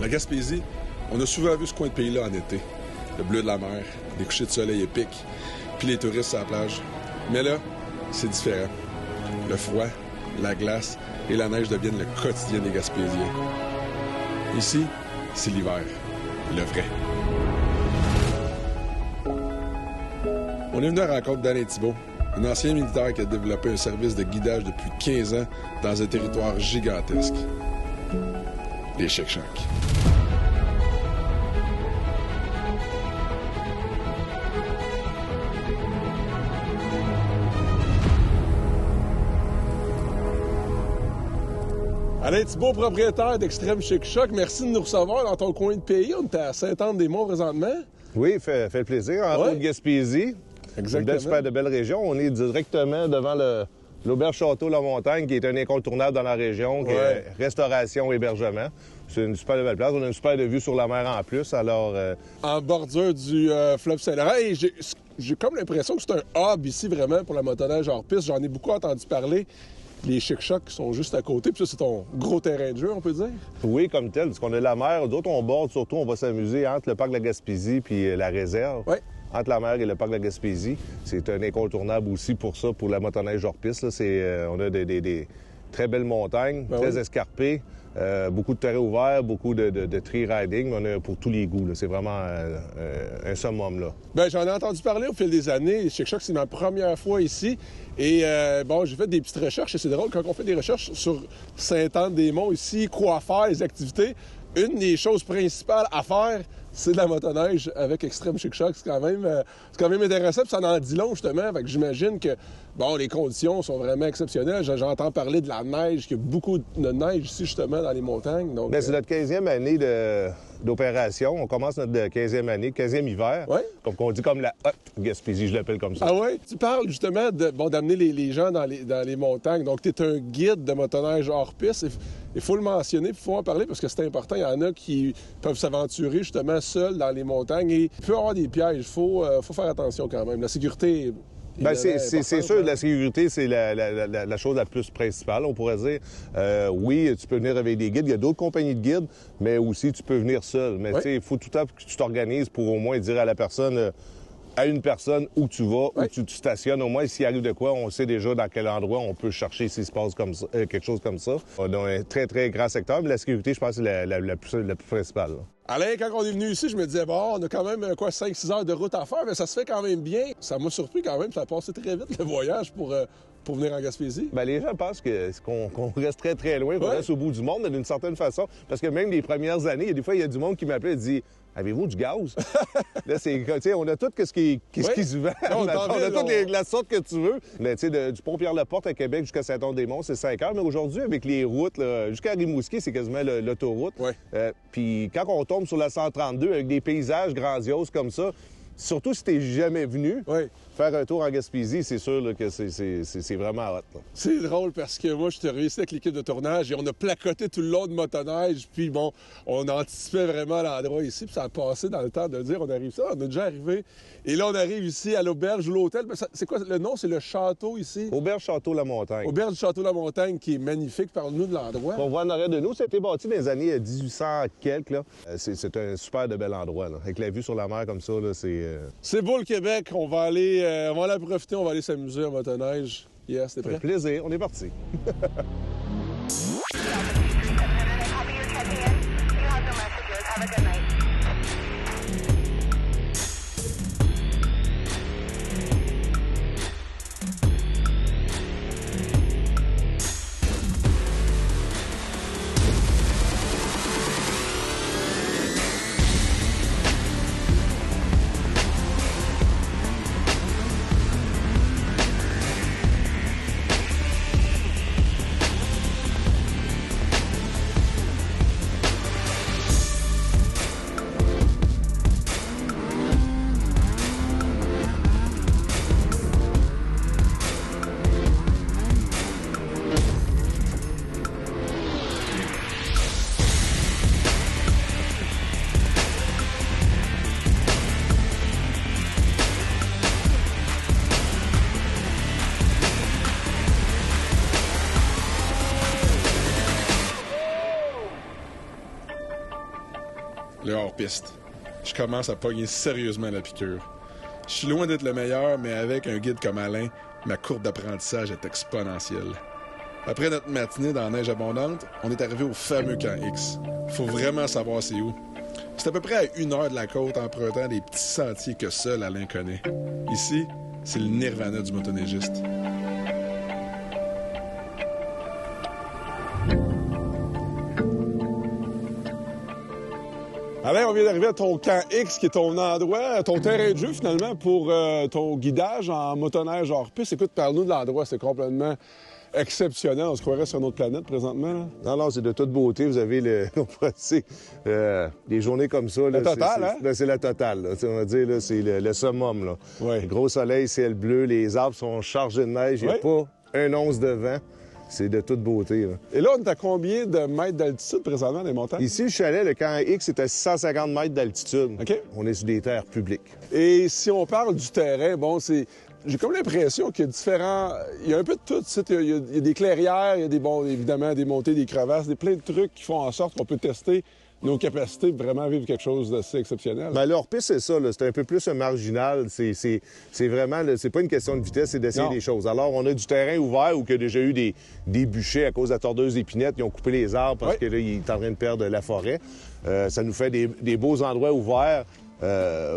La Gaspésie, on a souvent vu ce coin de pays-là en été. Le bleu de la mer, les couchers de soleil épiques, puis les touristes sur la plage. Mais là, c'est différent. Le froid, la glace et la neige deviennent le quotidien des Gaspésiens. Ici, c'est l'hiver. Le vrai. On est venu à la rencontre d'Alain Thibault, un ancien militaire qui a développé un service de guidage depuis 15 ans dans un territoire gigantesque. Les Chic-Chocs. Alain Thibault, propriétaire d'Extrême Chic-Choc, merci de nous recevoir dans ton coin de pays. On est à Sainte-Anne-des-Monts présentement. Oui, fait plaisir. En Haute-Gaspésie. Exactement. Une super belle région. On est directement devant l'Auberge Château-La Montagne, qui est un incontournable dans la région, qui est restauration, hébergement. C'est une super belle place. On a une super vue sur la mer en plus. Alors, En bordure du fleuve Saint-Laurent. Et j'ai comme l'impression que c'est un hub ici, vraiment, pour la motoneige hors piste. J'en ai beaucoup entendu parler. Les Chic-Chocs qui sont juste à côté. Puis ça, c'est ton gros terrain de jeu, on peut dire? Oui, comme tel, parce qu'on a la mer. D'autres, on borde surtout, on va s'amuser entre le parc de la Gaspésie puis la réserve. Oui. Entre la mer et le parc de la Gaspésie. C'est un incontournable aussi pour ça, pour la motoneige hors piste. Là. On a des très belles montagnes, très escarpées, beaucoup de terrain ouvert, beaucoup de tree riding. On a pour tous les goûts. Là. C'est vraiment un summum, là. Bien, j'en ai entendu parler au fil des années. Chic-Choc, c'est ma première fois ici. Et bon, j'ai fait des petites recherches. Et c'est drôle, quand on fait des recherches sur Sainte-Anne-des-Monts ici, quoi faire, les activités, une des choses principales à faire, c'est de la motoneige avec Extrême Chic-Choc. C'est quand même intéressant, puis ça en dit long, justement. Fait que j'imagine que, bon, les conditions sont vraiment exceptionnelles. J'entends parler de la neige, qu'il y a beaucoup de neige ici, justement, dans les montagnes. Donc, c'est notre 15e année d'opération. On commence notre 15e année, 15e hiver. Oui. Comme on dit, comme la Haute-Gaspésie, je l'appelle comme ça. Ah oui? Tu parles, justement, d'amener les gens dans les montagnes. Donc, tu es un guide de motoneige hors piste. Il faut le mentionner, il faut en parler parce que c'est important. Il y en a qui peuvent s'aventurer justement seuls dans les montagnes et il peut y avoir des pièges. Il faut faire attention quand même. La sécurité c'est sûr, la sécurité, c'est la chose la plus principale, on pourrait dire. Oui, tu peux venir avec des guides. Il y a d'autres compagnies de guides, mais aussi tu peux venir seul. Mais tu sais, il faut tout le temps que tu t'organises pour au moins dire à la personne... à une personne où tu vas, où tu te stationnes. Au moins, s'il arrive de quoi, on sait déjà dans quel endroit on peut chercher s'il se passe comme ça, quelque chose comme ça. On a un très, très grand secteur, mais la sécurité, je pense, c'est la plus principale. Là. Alain, quand on est venu ici, je me disais, bon, on a quand même 5-6 heures de route à faire, mais ça se fait quand même bien. Ça m'a surpris quand même, ça a passé très vite le voyage pour venir en Gaspésie. Bien, les gens pensent qu'on reste très, très loin, qu'on reste au bout du monde, d'une certaine façon. Parce que même les premières années, des fois, il y a du monde qui m'appelle et dit « Avez-vous du gaz? » Là, on a tout ce qui se vend. On a toute la sorte que tu veux. Mais tu sais, du pont Pierre-Laporte à Québec jusqu'à Saint-Anne-des-Monts, c'est 5 heures. Mais aujourd'hui, avec les routes, jusqu'à Rimouski, c'est quasiment l'autoroute. Puis quand on tombe sur la 132 avec des paysages grandioses comme ça, surtout si t'es jamais venu, faire un tour en Gaspésie, c'est sûr là, que c'est vraiment hot. Là. C'est drôle parce que moi, je suis réussi avec l'équipe de tournage et on a placoté tout le long de motoneige. Puis bon, on anticipait vraiment l'endroit ici. Puis ça a passé dans le temps de dire on arrive ça. On est déjà arrivé. Et là, on arrive ici à l'auberge ou l'hôtel. C'est quoi le nom? C'est le château ici? Auberge Château-La Montagne. Auberge du Château-La Montagne qui est magnifique. Parle-nous de l'endroit. On voit en arrière de nous. Ça a été bâti dans les années 1800 quelques. Là. C'est un super de bel endroit. Là. Avec la vue sur la mer comme ça, là, c'est... C'est beau le Québec. On va aller en profiter. On va aller s'amuser en motoneige. Yes, t'es prêt? Plaisir. On est parti. le hors-piste. Je commence à pogner sérieusement la piqûre. Je suis loin d'être le meilleur, mais avec un guide comme Alain, ma courbe d'apprentissage est exponentielle. Après notre matinée dans la neige abondante, on est arrivé au fameux camp X. Faut vraiment savoir c'est où. C'est à peu près à 1 heure de la côte en empruntant des petits sentiers que seul Alain connaît. Ici, c'est le nirvana du motoneigiste. Alain, on vient d'arriver à ton camp X, qui est ton endroit, ton terrain de jeu, finalement, pour ton guidage en motoneige hors-piste. Écoute, parle-nous de l'endroit. C'est complètement exceptionnel. On se croirait sur une autre planète, présentement. Là. Non, c'est de toute beauté. Vous avez des journées comme ça. La totale, hein? Là, c'est la totale. Là. On va dire, là, c'est le summum. Là. Ouais. Gros soleil, ciel bleu, les arbres sont chargés de neige. Il n'y a pas un once de vent. C'est de toute beauté. Là. Et là, on est à combien de mètres d'altitude présentement, les montagnes? Ici, le chalet, le camp X, c'est à 650 mètres d'altitude. OK. On est sur des terres publiques. Et si on parle du terrain, bon, c'est... J'ai comme l'impression qu'il y a différents... Il y a un peu de tout. Il y a des clairières, il y a évidemment des montées, des crevasses, plein de trucs qui font en sorte qu'on peut tester nos capacités de vraiment vivre quelque chose d'assez exceptionnel. Bien, le hors-piste, c'est ça. C'est un peu plus un marginal. C'est vraiment... C'est pas une question de vitesse, c'est d'essayer des choses. Alors, on a du terrain ouvert où il y a déjà eu des bûchers à cause de la tordeuse d'épinette. Ils ont coupé les arbres parce que là, il est en train de perdre la forêt. Ça nous fait des beaux endroits ouverts.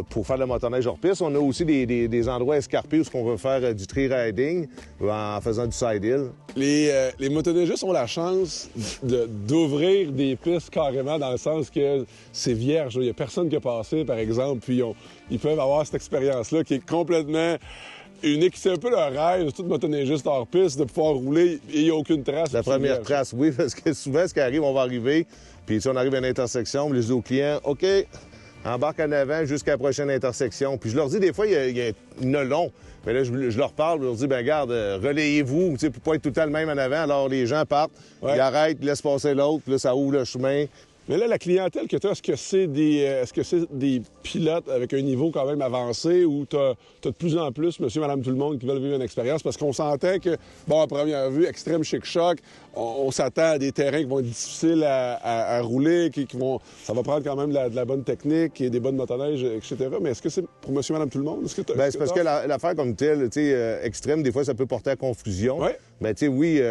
Pour faire de la motoneige hors-piste. On a aussi des endroits escarpés où on veut faire du tree riding en faisant du side-hill. Les motoneigistes ont la chance d'ouvrir des pistes carrément dans le sens que c'est vierge. Il n'y a personne qui a passé, par exemple, puis ils peuvent avoir cette expérience-là qui est complètement unique. C'est un peu le rêve de tout motoneigiste hors-piste de pouvoir rouler et il n'y a aucune trace. La première trace, oui, parce que souvent, ce qui arrive, on va arriver, puis si on arrive à une intersection, on les dit aux clients, OK, embarque en avant jusqu'à la prochaine intersection. Puis je leur dis, des fois, il y a une long. Mais là, je leur parle, je leur dis, bien, regarde, relayez-vous, pour pas être tout le temps le même en avant. Alors, les gens partent, ils arrêtent, ils laissent passer l'autre, puis là, ça ouvre le chemin. Mais là, la clientèle que tu as, est-ce que c'est des pilotes avec un niveau quand même avancé ou tu as de plus en plus monsieur, madame, tout le monde qui veulent vivre une expérience? Parce qu'on s'entend que, bon, à première vue, extrême chic-choc, on s'attend à des terrains qui vont être difficiles à rouler, ça va prendre quand même de la bonne technique et des bonnes motoneiges, etc. Mais est-ce que c'est pour monsieur, madame, tout le monde? C'est parce que l'affaire comme telle, extrême, des fois, ça peut porter à confusion. Oui. Mais oui,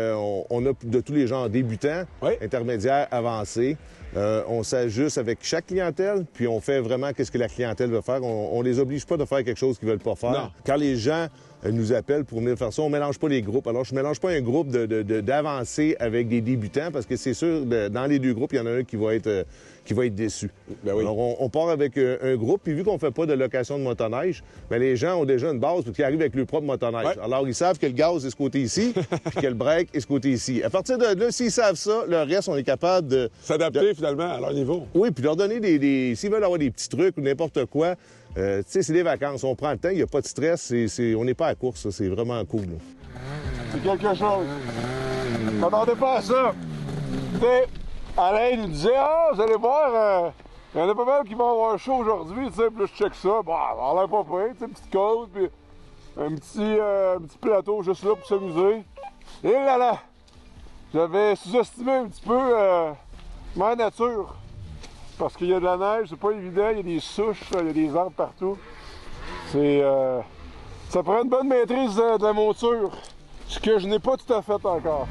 on a de tous les genres débutants, intermédiaires, avancés. On s'ajuste avec chaque clientèle, puis on fait vraiment ce que la clientèle veut faire. On les oblige pas de faire quelque chose qu'ils veulent pas faire. Non. Quand les gens nous appellent pour venir faire ça, on mélange pas les groupes. Alors, je mélange pas un groupe d'avancés avec des débutants, parce que c'est sûr, dans les deux groupes, il y en a un qui va être déçu. Ben oui. Alors, on part avec un groupe, puis vu qu'on fait pas de location de motoneige, bien, les gens ont déjà une base parce qu'ils arrivent avec leur propre motoneige. Ouais. Alors, ils savent que le gaz est ce côté ici, puis que le break est ce côté ici. À partir de là, s'ils savent ça, le reste, on est capable de... S'adapter, finalement, à leur niveau. Oui, puis leur donner s'ils veulent avoir des petits trucs ou n'importe quoi, c'est des vacances. On prend le temps, il n'y a pas de stress. On n'est pas à la course, c'est vraiment cool. Là. C'est quelque chose. Je m'attendais pas à ça. Alain nous disait, vous allez voir, il y en a pas mal qui vont avoir chaud aujourd'hui, puis là, je check ça. Bon, ça a l'air pas près, une petite côte, puis un petit plateau juste là pour s'amuser. Et là, j'avais sous-estimé un petit peu ma nature. Parce qu'il y a de la neige, c'est pas évident, il y a des souches, il y a des arbres partout. Ça prend une bonne maîtrise de la monture, ce que je n'ai pas tout à fait encore.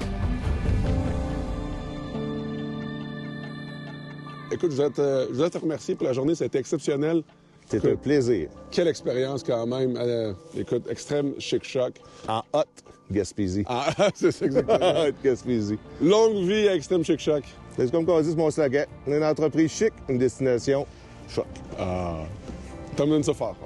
Écoute, je voudrais te remercier pour la journée, ça a été exceptionnel. C'est un plaisir. Quelle expérience quand même. Écoute, extrême chic-choc. En haute Gaspésie. C'est ça exactement. En haute Gaspésie. Longue vie à extrême chic-choc. C'est comme on dit, c'est mon slogan. On est une entreprise chic, une destination choc. On termine ça fort.